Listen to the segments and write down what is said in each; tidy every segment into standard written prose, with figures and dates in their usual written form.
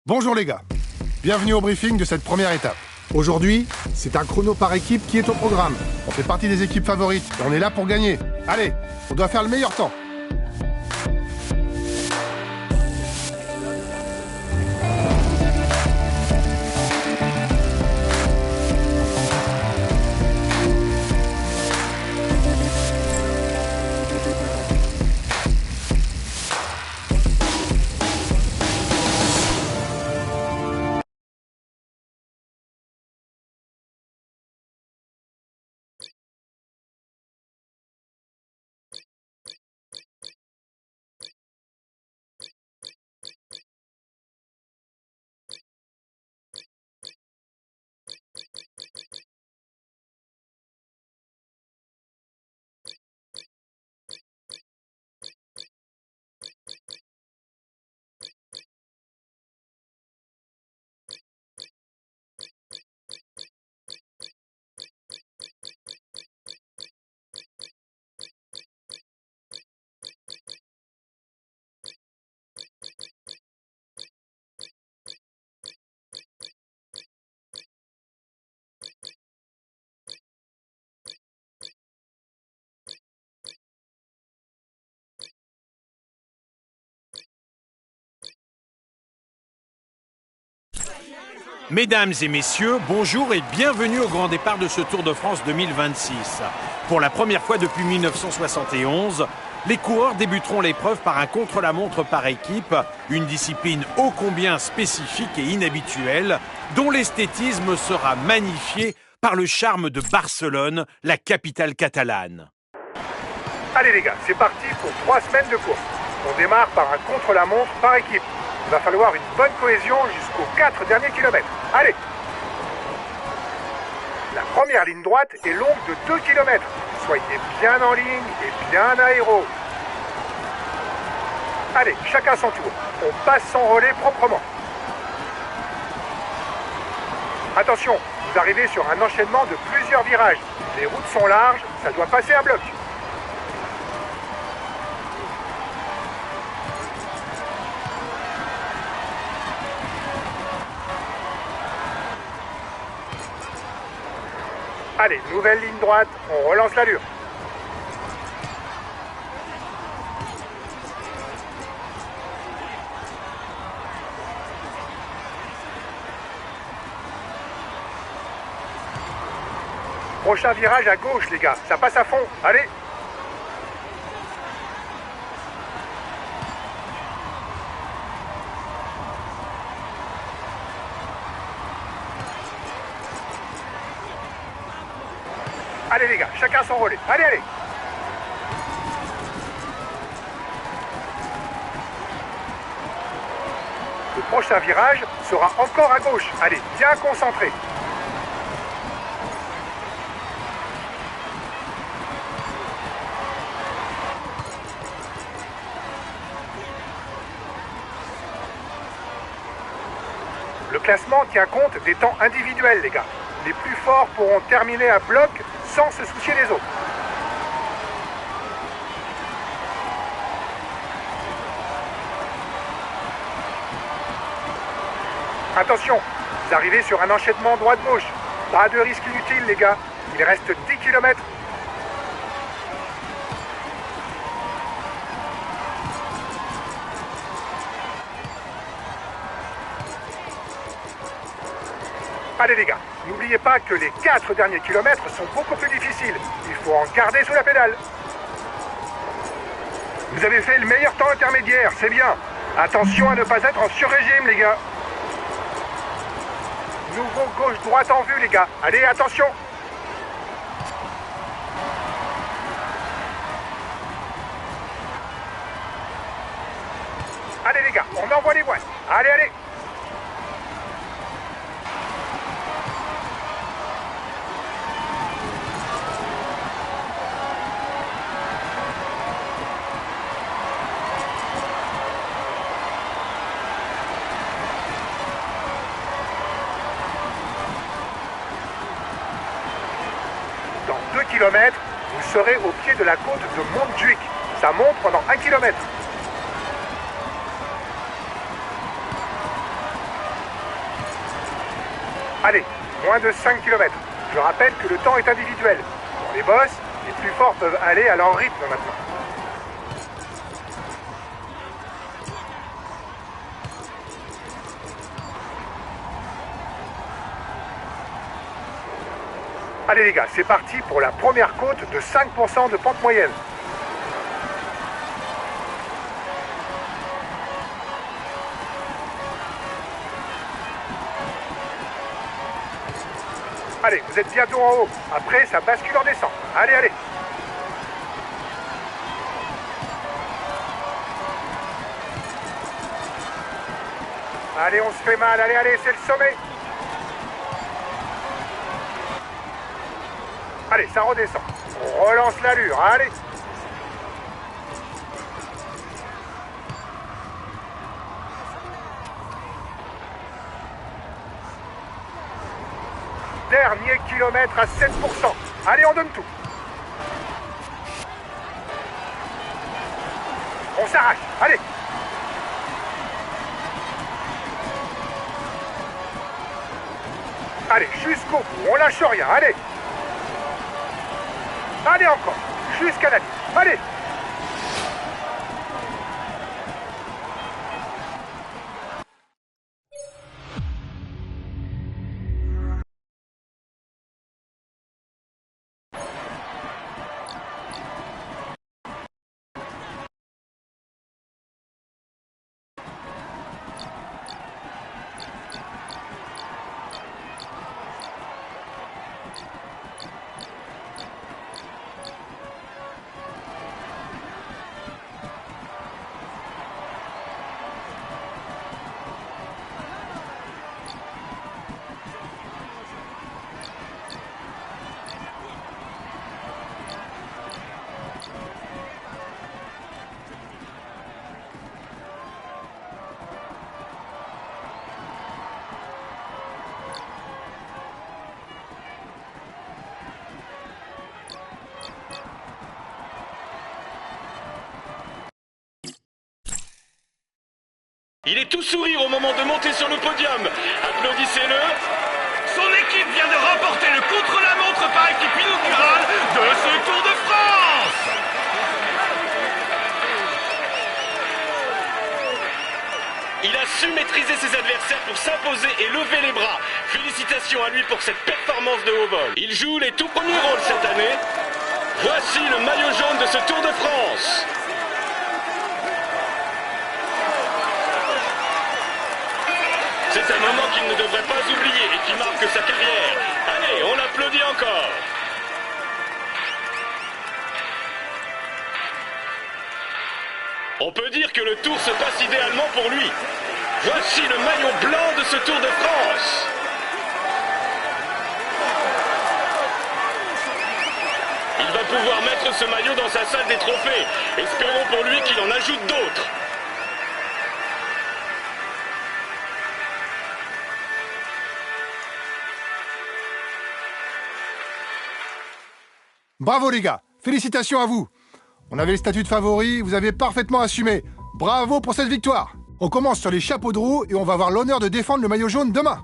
Bonjour les gars, bienvenue au briefing de cette première étape. Aujourd'hui, c'est un chrono par équipe qui est au programme. On fait partie des équipes favorites et on est là pour gagner. Allez, on doit faire le meilleur temps. Mesdames et messieurs, bonjour et bienvenue au grand départ de ce Tour de France 2026. Pour la première fois depuis 1971, les coureurs débuteront l'épreuve par un contre-la-montre par équipe, une discipline ô combien spécifique et inhabituelle, dont l'esthétisme sera magnifié par le charme de Barcelone, la capitale catalane. Allez les gars, c'est parti pour 3 semaines de course. On démarre par un contre-la-montre par équipe. Il va falloir une bonne cohésion jusqu'aux 4 derniers kilomètres. Allez! La première ligne droite est longue de 2 km. Soyez bien en ligne et bien aéro. Allez, chacun son tour. On passe son relais proprement. Attention, vous arrivez sur un enchaînement de plusieurs virages. Les routes sont larges, ça doit passer à bloc. Allez, nouvelle ligne droite, on relance l'allure. Prochain virage à gauche les gars, ça passe à fond, allez. Allez les gars, chacun son relais. Allez, allez. Le prochain virage sera encore à gauche. Allez, bien concentré. Le classement tient compte des temps individuels, les gars. Les plus forts pourront terminer à bloc sans se soucier des autres. Attention, vous arrivez sur un enchaînement droite-gauche. Pas de risque inutile, les gars. Il reste 10 km. Allez les gars, n'oubliez pas que les 4 derniers kilomètres sont beaucoup plus difficiles. Il faut en garder sous la pédale. Vous avez fait le meilleur temps intermédiaire, c'est bien. Attention à ne pas être en sur-régime les gars. Nouveau gauche-droite en vue les gars. Allez, attention. Allez les gars, on envoie les voiles. Allez, allez. Dans 2 km, vous serez au pied de la côte de Montjuïc. Ça monte pendant 1 km. Allez, moins de 5 km. Je rappelle que le temps est individuel. Pour les boss, les plus forts peuvent aller à leur rythme maintenant. Allez les gars, c'est parti pour la première côte de 5% de pente moyenne. Allez, vous êtes bientôt en haut. Après, ça bascule en descente. Allez, allez. Allez, on se fait mal. Allez, allez, c'est le sommet. Allez, ça redescend. On relance l'allure. Allez. Dernier kilomètre à 7%. Allez, on donne tout. On s'arrache. Allez. Allez, jusqu'au bout. On lâche rien. Allez. Allez encore. Jusqu'à la ligne. Allez. Il est tout sourire au moment de monter sur le podium. Applaudissez-le. Son équipe vient de remporter le contre-la-montre par équipe inaugurale de ce Tour de France. Il a su maîtriser ses adversaires pour s'imposer et lever les bras. Félicitations à lui pour cette performance de haut vol. Il joue les tout premiers rôles cette année. Voici le maillot jaune de ce Tour de France. C'est un moment qu'il ne devrait pas oublier et qui marque sa carrière. Allez, on l'applaudit encore. On peut dire que le tour se passe idéalement pour lui. Voici le maillot blanc de ce Tour de France. Il va pouvoir mettre ce maillot dans sa salle des trophées. Espérons pour lui qu'il en ajoute d'autres. Bravo les gars, félicitations à vous. On avait le statut de favori, vous avez parfaitement assumé. Bravo pour cette victoire. On commence sur les chapeaux de roue et on va avoir l'honneur de défendre le maillot jaune demain.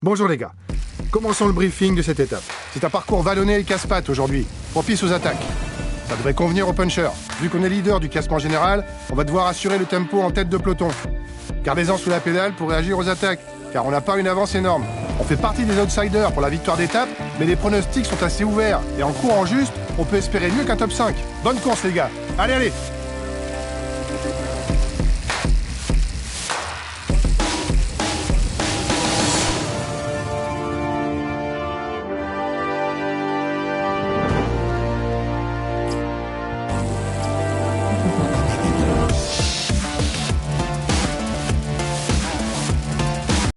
Bonjour les gars. Commençons le briefing de cette étape. C'est un parcours vallonné et casse-pattes aujourd'hui, propice aux attaques. Ça devrait convenir aux punchers. Vu qu'on est leader du classement général, on va devoir assurer le tempo en tête de peloton. Gardez-en sous la pédale pour réagir aux attaques, car on n'a pas une avance énorme. On fait partie des outsiders pour la victoire d'étape, mais les pronostics sont assez ouverts. Et en courant juste, on peut espérer mieux qu'un top 5. Bonne course les gars. Allez, allez!